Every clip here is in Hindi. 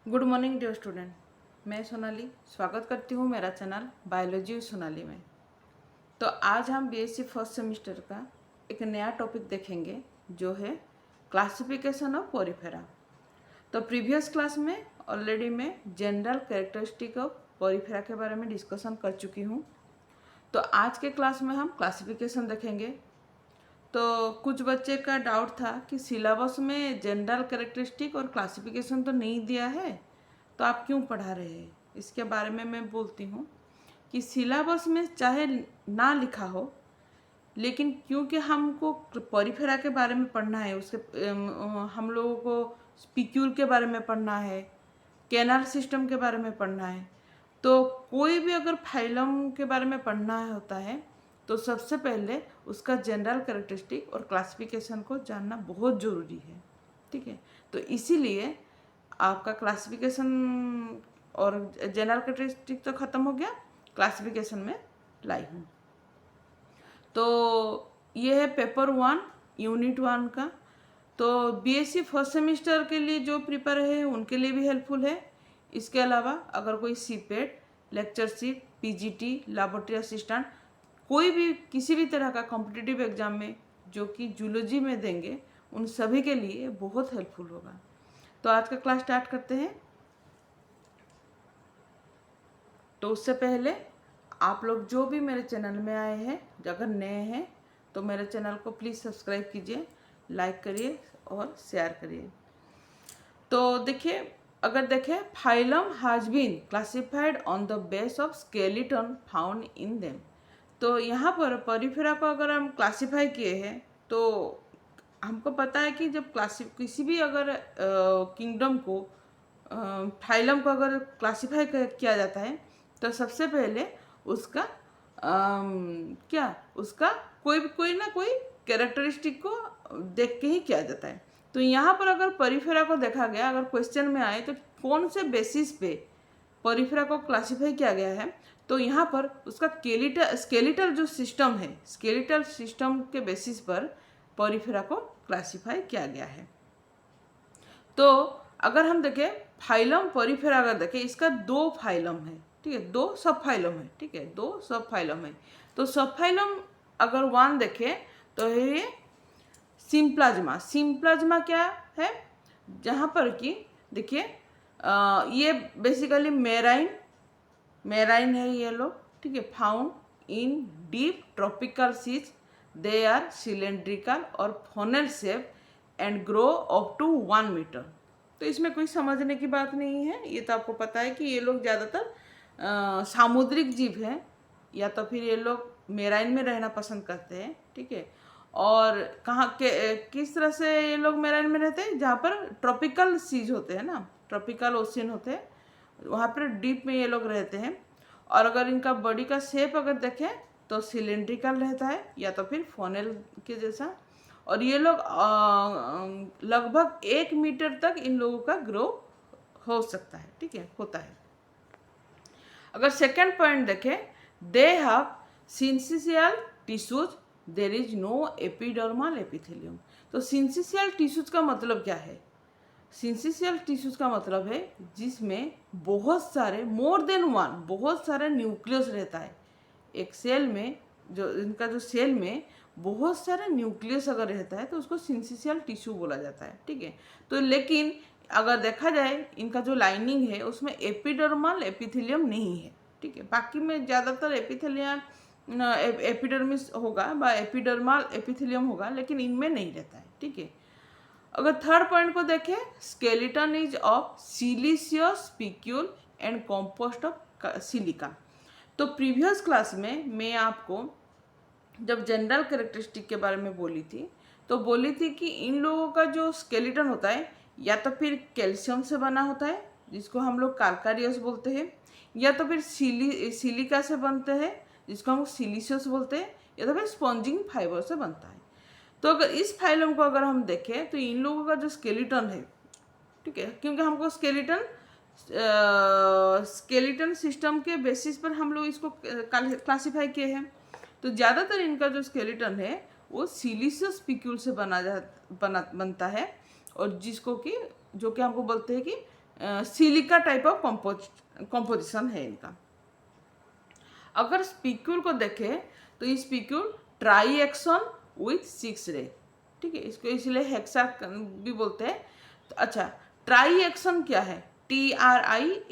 Good morning dear student. मैं सोनाली स्वागत करती हूँ मेरा चैनल बायोलॉजी सोनाली में। तो आज हम बीएससी फर्स्ट सेमेस्टर का एक नया टॉपिक देखेंगे जो है क्लासिफिकेशन ऑफ पोरिफेरा। तो प्रीवियस क्लास में ऑलरेडी मैं जनरल कैरेक्टरिस्टिक ऑफ पोरिफेरा के बारे में डिस्कशन कर चुकी हूँ। तो आज के क्लास में हम क्लासिफिकेशन देखेंगे। तो कुछ बच्चे का डाउट था कि सिलेबस में जनरल कैरेक्टरिस्टिक और क्लासिफिकेशन तो नहीं दिया है, तो आप क्यों पढ़ा रहे हैं। इसके बारे में मैं बोलती हूँ कि सिलेबस में चाहे ना लिखा हो, लेकिन क्योंकि हमको पोरिफेरा के बारे में पढ़ना है, उसके हम लोगों को स्पिक्यूल के बारे में पढ़ना है, कैनाल सिस्टम के बारे में पढ़ना है। तो कोई भी अगर फाइलम के बारे में पढ़ना होता है तो सबसे पहले उसका जनरल कैरेक्टरिस्टिक और क्लासिफिकेशन को जानना बहुत ज़रूरी है। ठीक है, तो इसीलिए आपका क्लासिफिकेशन और जनरल कैरेक्टरिस्टिक तो ख़त्म हो गया, क्लासिफिकेशन में लाई हूँ। तो ये है पेपर 1 यूनिट 1 का। तो बीएससी फर्स्ट सेमेस्टर के लिए जो प्रिपेयर है उनके लिए भी हेल्पफुल है। इसके अलावा अगर कोई CIPET, lectureship, PGT, laboratory assistant कोई भी किसी भी तरह का कॉम्पिटिटिव एग्जाम में जो कि जूलॉजी में देंगे, उन सभी के लिए बहुत हेल्पफुल होगा। तो आज का क्लास स्टार्ट करते हैं। तो उससे पहले आप लोग जो भी मेरे चैनल में आए हैं, अगर नए हैं तो मेरे चैनल को प्लीज़ सब्सक्राइब कीजिए, लाइक करिए और शेयर करिए। तो देखिए, अगर देखें, phylum has been classified on the base of skeleton found in them. तो यहाँ पर पोरिफेरा को अगर हम क्लासिफाई किए हैं तो हमको पता है कि जब किसी भी अगर किंगडम को फाइलम को अगर क्लासिफाई किया जाता है तो सबसे पहले उसका क्या उसका कोई ना कोई कैरेक्टरिस्टिक को देख के ही किया जाता है। तो यहाँ पर अगर पोरिफेरा को देखा गया, अगर क्वेश्चन में आए तो कौन से बेसिस पे पोरिफेरा को क्लासिफाई किया गया है, तो यहाँ पर उसका स्केलेटल जो सिस्टम है, स्केलेटल सिस्टम के बेसिस पर पोरिफेरा को क्लासिफाई किया गया है। तो अगर हम देखें फाइलम पोरिफेरा, अगर देखें इसका 2 फाइलम है, ठीक है, 2 सब फाइलम है, ठीक है, 2 सब फाइलम है। तो सब फाइलम अगर 1 देखें तो ये सिम्प्लाज्मा। सिम्प्लाज्मा क्या है, जहाँ पर कि देखिए ये बेसिकली मेराइन है ये लोग, ठीक है, found in deep tropical seas. They are cylindrical और funnel shape and grow up to 1 metre. तो इसमें कोई समझने की बात नहीं है, ये तो आपको पता है कि ये लोग ज़्यादातर सामुद्रिक जीव हैं, या तो फिर ये लोग मेराइन में रहना पसंद करते हैं। ठीक है, और कहाँ के किस तरह से ये लोग मेराइन में रहते हैं, जहाँ पर ट्रॉपिकल सीज होते हैं ना, ट्रॉपिकल ओशियन होते हैं, वहाँ पर डीप में ये लोग रहते हैं। और अगर इनका बॉडी का शेप अगर देखें तो सिलेंड्रिकल रहता है या तो फिर फोनेल के जैसा। और ये लोग लगभग 1 मीटर तक इन लोगों का ग्रो हो सकता है, ठीक है, होता है। अगर सेकेंड पॉइंट देखें, they have syncytial tissues, there is no epidermal epithelium. तो सिंसिशियल टिश्यूज का मतलब क्या है? सिंसिशियल टिश्यूज का मतलब है जिसमें बहुत सारे, मोर देन 1, बहुत सारे न्यूक्लियस रहता है। एक सेल में जो इनका जो सेल में बहुत सारे न्यूक्लियस अगर रहता है तो उसको सिंसिशियल टिश्यू बोला जाता है, ठीक है। तो लेकिन अगर देखा जाए इनका जो लाइनिंग है उसमें एपिडर्मल एपिथेलियम नहीं है, ठीक है। बाकी में ज़्यादातर एपिडर्मिस होगा व एपिडर्मल एपिथेलियम होगा, लेकिन इनमें नहीं रहता है, ठीक है। अगर थर्ड पॉइंट को देखें, skeleton is of siliceous spicule and compost of silica. तो प्रीवियस क्लास में मैं आपको जब जनरल कैरेक्टरिस्टिक के बारे में बोली थी तो बोली थी कि इन लोगों का जो स्केलेटन होता है या तो फिर कैल्शियम से बना होता है जिसको हम लोग कार्कारियस बोलते हैं, या तो फिर सिलिका से बनते हैं जिसको हम सिलिशियस बोलते हैं, या तो फिर स्पॉन्जिंग फाइबर से बनता है। तो अगर इस फाइलम को अगर हम देखें तो इन लोगों का जो स्केलेटन है, ठीक है, क्योंकि हमको स्केलेटन सिस्टम के बेसिस पर हम लोग इसको क्लासिफाई किए हैं। तो ज़्यादातर इनका जो स्केलेटन है वो सिलिशियस स्पिक्यूल से बनता है, और जिसको कि जो कि हमको बोलते हैं कि सिलिका टाइप ऑफ कंपोजिशन है इनका। अगर स्पिक्यूल को देखें तो ये स्पिक्यूल ट्राई एक्सन विथ 6 रे, ठीक है, इसको इसलिए हेक्सा भी बोलते हैं। तो अच्छा, ट्राई एक्सन क्या है? TRIAXON,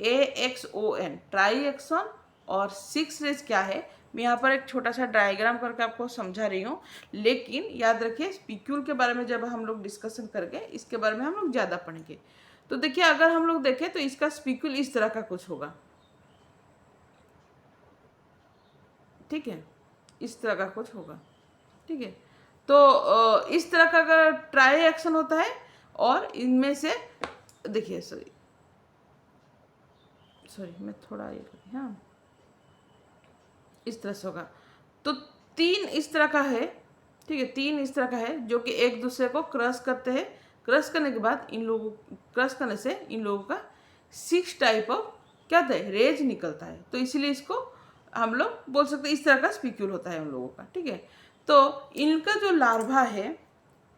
try action. और 6 रेज क्या है? मैं यहाँ पर एक छोटा सा डायग्राम करके आपको समझा रही हूँ, लेकिन याद रखिए स्पिक्यूल के बारे में जब हम लोग डिस्कशन करेंगे इसके बारे में हम लोग ज़्यादा पढ़ेंगे। तो देखिए, अगर हम लोग देखें तो इसका स्पिक्यूल इस तरह का कुछ होगा, ठीक है, इस तरह का कुछ होगा, ठीक है। तो इस तरह का अगर ट्राई एक्शन होता है और इनमें से देखिए, सॉरी मैं थोड़ा ये हाँ, इस तरह से होगा। तो 3 इस तरह का है, ठीक है, 3 इस तरह का है जो कि एक दूसरे को क्रश करते हैं। क्रश करने के बाद इन लोगों क्रश करने से इन लोगों का 6 टाइप ऑफ क्या होता है? रेज निकलता है। तो इसीलिए इसको हम लोग बोल सकते हैं इस तरह का स्पिक्यूल होता है उन लोगों का, ठीक है। तो इनका जो लार्वा है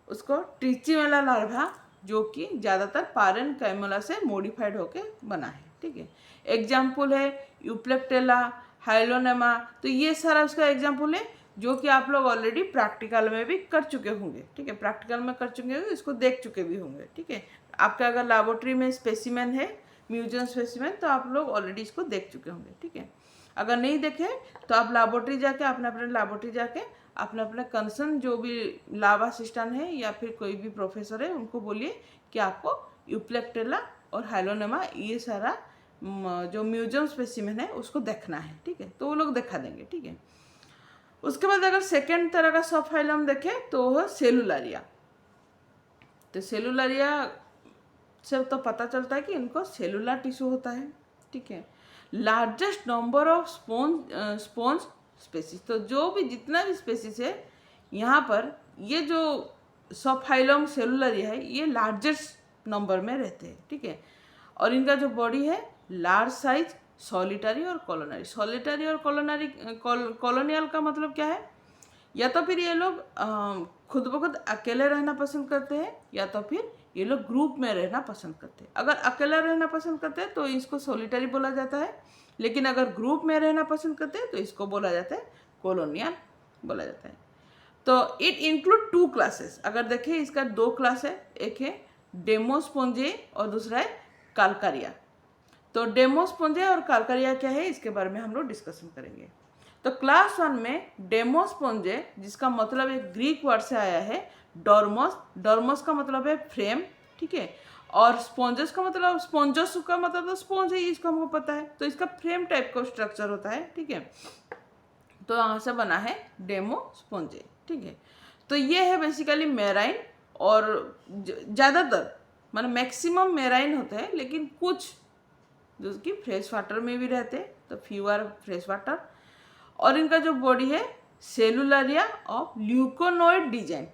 उसको ट्रिचिमेला लार्वा, जो कि ज़्यादातर पारेन कैमोला से मॉडिफाइड होके बना है, ठीक है। एग्जाम्पल है यूप्लेक्टेला, हाइलोनेमा। तो ये सारा उसका एग्जाम्पल है जो कि आप लोग ऑलरेडी प्रैक्टिकल में भी कर चुके होंगे, ठीक है, प्रैक्टिकल में कर चुके होंगे, इसको देख चुके भी होंगे, ठीक है। आपका अगर लैबोरेटरी में स्पेसिमेन है, म्यूजियम स्पेसिमेन, तो आप लोग ऑलरेडी इसको देख चुके होंगे, ठीक है। अगर नहीं देखे तो आप लैबोरेटरी जाके अपने लैबोरेटरी जाके अपने कंसर्न जो भी लैब असिस्टेंट है या फिर कोई भी प्रोफेसर है उनको बोलिए कि आपको यूप्लेक्टेला और हाइलोनेमा ये सारा जो म्यूजियम स्पेसिमेन है उसको देखना है, ठीक है। तो वो लोग दिखा देंगे, ठीक है। उसके बाद अगर सेकेंड तरह का सब फाइलम देखें तो वो सेलुलारिया। तो सेलुलारिया से तो पता चलता है कि इनको सेलुलर टिश्यू होता है, ठीक है। Largest number of sponge species, तो जो भी जितना भी स्पेसीज है यहाँ पर ये जो सब फाइलम सेलुलरिया है ये लार्जेस्ट नंबर में रहते हैं, ठीक है। और इनका जो बॉडी है लार्ज साइज, सॉलिटरी और कॉलोनरी। सॉलिटरी और कॉलोनियल का मतलब क्या है? या तो फिर ये लोग खुद ब खुद अकेले रहना पसंद करते हैं या तो फिर ये लोग ग्रुप में रहना पसंद करते हैं। अगर अकेला रहना पसंद करते हैं तो इसको सॉलिटरी बोला जाता है, लेकिन अगर ग्रुप में रहना पसंद करते हैं तो इसको बोला जाता है कॉलोनियल बोला जाता है। तो इट इंक्लूड 2 क्लासेस। अगर देखें इसका 2 क्लास है, एक है डेमोस्पोंजे और दूसरा है कालकारिया। तो डेमोस्पोंजे और कालकारिया क्या है इसके बारे में हम लोग डिस्कशन करेंगे। तो क्लास 1 में डेमोस्पोंजे, जिसका मतलब एक ग्रीक वर्ड से आया है डॉर्मोस। डॉर्मोस का मतलब है फ्रेम, ठीक है। और स्पॉन्जस का मतलब, स्पॉन्जस का मतलब तो स्पॉन्ज है, इसको हमको पता है। तो इसका फ्रेम टाइप का स्ट्रक्चर होता है, ठीक है। तो यहाँ से बना है डेमोस्पोंजे, ठीक है। तो ये है बेसिकली मेराइन, और ज़्यादातर मतलब मैक्सिमम मेराइन होते हैं, लेकिन कुछ जो कि फ्रेश वाटर में भी रहते हैं, तो फ्यू आर फ्रेश वाटर। और इनका जो बॉडी है सेलुलरिया ऑफ ल्यूकोनॉइड डिजाइन।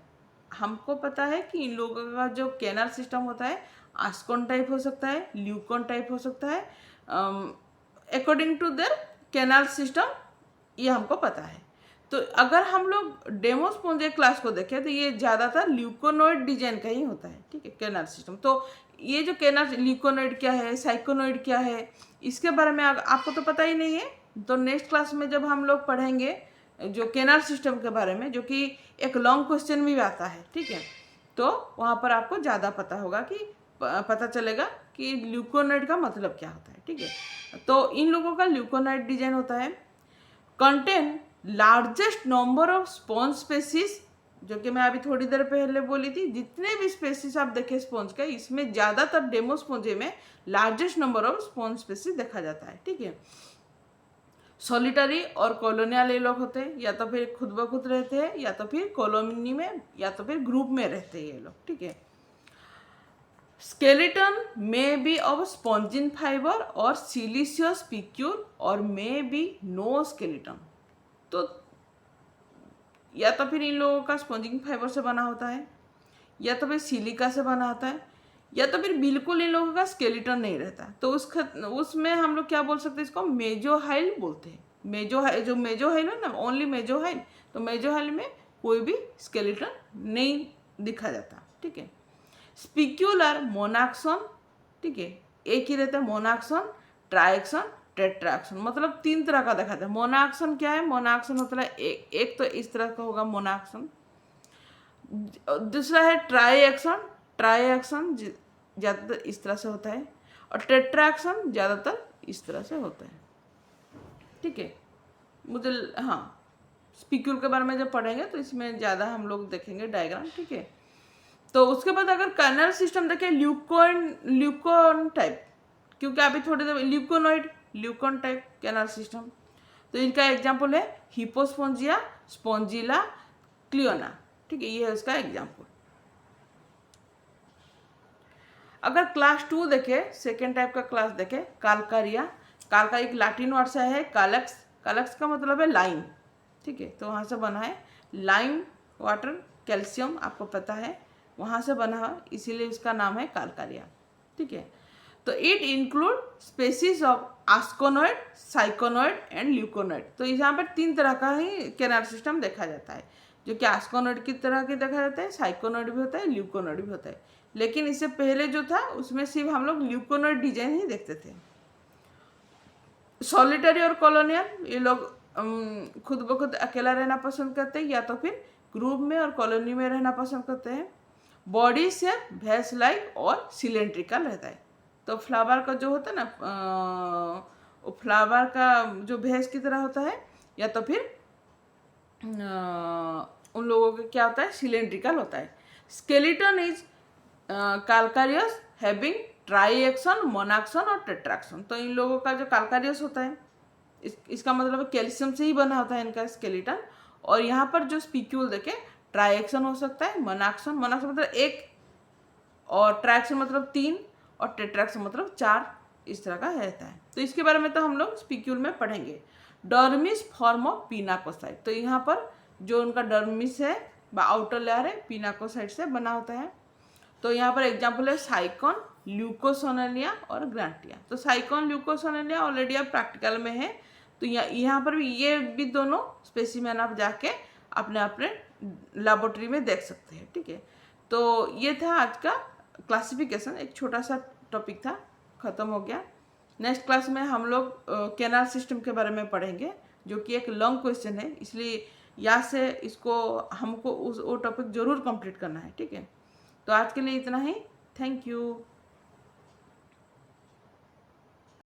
हमको पता है कि इन लोगों का जो कैनल सिस्टम होता है आस्कोन टाइप हो सकता है, ल्यूकोन टाइप हो सकता है, according to their canal system, ये हमको पता है। तो अगर हम लोग डेमोस्पोंजे क्लास को देखें तो ये ज़्यादातर ल्यूकोनॉइड डिजाइन का ही होता है, ठीक है, कैनल सिस्टम। तो ये जो कैनल ल्यूकोनॉइड क्या है, साइकोनॉइड क्या है, इसके बारे में आपको तो पता ही नहीं है। तो नेक्स्ट क्लास में जब हम लोग पढ़ेंगे जो कैनल सिस्टम के बारे में, जो कि एक लॉन्ग क्वेश्चन भी आता है, ठीक है, तो वहाँ पर आपको ज़्यादा पता होगा कि पता चलेगा कि ल्यूकोनॉइड का मतलब क्या होता है, ठीक है। तो इन लोगों का ल्यूकोनॉइड डिजाइन होता है। Contain largest number of sponge species, जो कि मैं अभी थोड़ी देर पहले बोली थी, जितने भी स्पेसीज आप देखें स्पॉन्ज के, इसमें ज़्यादातर डेमोस्पोंजे में largest number of sponge species देखा जाता है, ठीक है। सॉलिटरी और कॉलोनियल ये लोग होते हैं, या तो फिर खुद ब खुद रहते हैं, या तो फिर कॉलोनी में, या तो फिर ग्रुप में रहते हैं ये लोग, ठीक है। Skeleton may be of spongin fibre और सिलिशियस पिक्यूल और मे बी नो स्केलेटन। तो या तो फिर इन लोगों का स्पॉन्जिन फाइबर से बना होता है, या तो फिर सिलिका से बना होता है, या तो फिर बिल्कुल इन लोगों का स्केलेटन नहीं रहता। तो उसमें हम लोग क्या बोल सकते हैं, इसको मेजोहाइल बोलते हैं। मेजोहाइल, जो मेजोहाइल है ना, ओनली मेजोहाइल, तो मेजोहाइल में कोई भी स्केलेटन नहीं दिखा जाता, ठीक है। स्पिक्यूलर मोनाक्सोन, ठीक है, एक ही रहता है मोनाक्सन, ट्राइएक्सन, टेट्राक्सन। मतलब 3 तरह का दिखाता है। मोनाक्सन क्या है? मोनाक्सन होता है एक तो इस तरह का होगा मोनाक्सन। दूसरा है ट्राइएक्सन। ट्राइएक्सन ज़्यादातर इस तरह से होता है, और टेट्राक्सन ज़्यादातर इस तरह से होता है। ठीक है, मुझे हाँ स्पीक्यूल के बारे में जब पढ़ेंगे तो इसमें ज़्यादा हम लोग देखेंगे डायग्राम। ठीक है, तो उसके बाद अगर कर्नल सिस्टम देखें, ल्यूकोन टाइप, क्योंकि अभी थोड़ी देर ल्यूकोनॉइड, ल्यूकोन टाइप कर्नल सिस्टम, तो इनका एग्जाम्पल है हिपोस्पोंजिया, स्पोंजिला, क्लियोना। ठीक है, ये है उसका एग्जाम्पल। अगर क्लास 2 देखे, सेकेंड टाइप का क्लास देखे, कालकारिया। कालका एक लैटिन वर्ड से है कालक्स। कालक्स का मतलब है लाइम। ठीक है, तो वहाँ से बना है लाइम वाटर, कैल्शियम आपको पता है, वहाँ से बना है, इसीलिए इसका नाम है कालकारिया। ठीक है, तो it include species of asconoid, syconoid and leuconoid. तो यहाँ पर 3 तरह का ही कैनाल सिस्टम देखा जाता है, जो कि आस्कोनॉइड की तरह के देखा जाता है, साइकोनॉइड भी होता है, ल्यूकोनॉइड भी होता है। लेकिन इससे पहले जो था उसमें सिर्फ हम लोग ल्यूकोनॉइड डिजाइन ही देखते थे। सॉलिटरी और कॉलोनियल, ये लोग खुद ब खुद अकेला रहना पसंद करते हैं, या तो फिर ग्रुप में और कॉलोनी में रहना पसंद करते हैं। बॉडी से भैंस लाइक और सिलेंड्रिकल रहता है। तो फ्लावर का जो होता है ना, फ्लावर का जो भैंस की तरह होता है, या तो फिर उन लोगों का क्या होता है, सिलेंड्रिकल होता है। स्केलेटन इज कालकारियस हैविंग ट्राइएक्सन, मोनाक्सन और टेट्राक्सन। तो इन लोगों का जो कालकारियस होता है, इसका मतलब कैल्शियम से ही बना होता है इनका स्केलेटन। और यहाँ पर जो स्पीक्यूल देखे, ट्राइएक्सन हो सकता है, मोनाक्सन, मोनाक्सन मतलब 1, और ट्राइएक्सन मतलब 3, और टेट्राक्सन मतलब 4, इस तरह का रहता है। तो इसके बारे में तो हम लोग स्पीक्यूल में पढ़ेंगे। Dermis form of pinacocyte. तो यहाँ पर जो उनका डर्मिस है, आउटर लेयर है, पिनाकोसाइट से बना होता है। तो यहाँ पर एग्जाम्पल है साइकॉन, ल्यूकोसोनेलिया और ग्रांटिया। तो साइकॉन, ल्यूकोसोनेलिया ऑलरेडी आप प्रैक्टिकल में है, तो यहाँ पर भी ये भी दोनों स्पेसिमेन आप जाके अपने अपने लेबोरेटरी में देख सकते हैं। ठीक है, तो ये था आज का क्लासिफिकेशन, एक छोटा सा टॉपिक था, ख़त्म हो गया। नेक्स्ट क्लास में हम लोग कैनाल सिस्टम के बारे में पढ़ेंगे, जो कि एक लॉन्ग क्वेश्चन है, इसलिए यहाँ से इसको हमको वो टॉपिक ज़रूर कंप्लीट करना है। ठीक है, तो आज के लिए इतना ही। Thank you.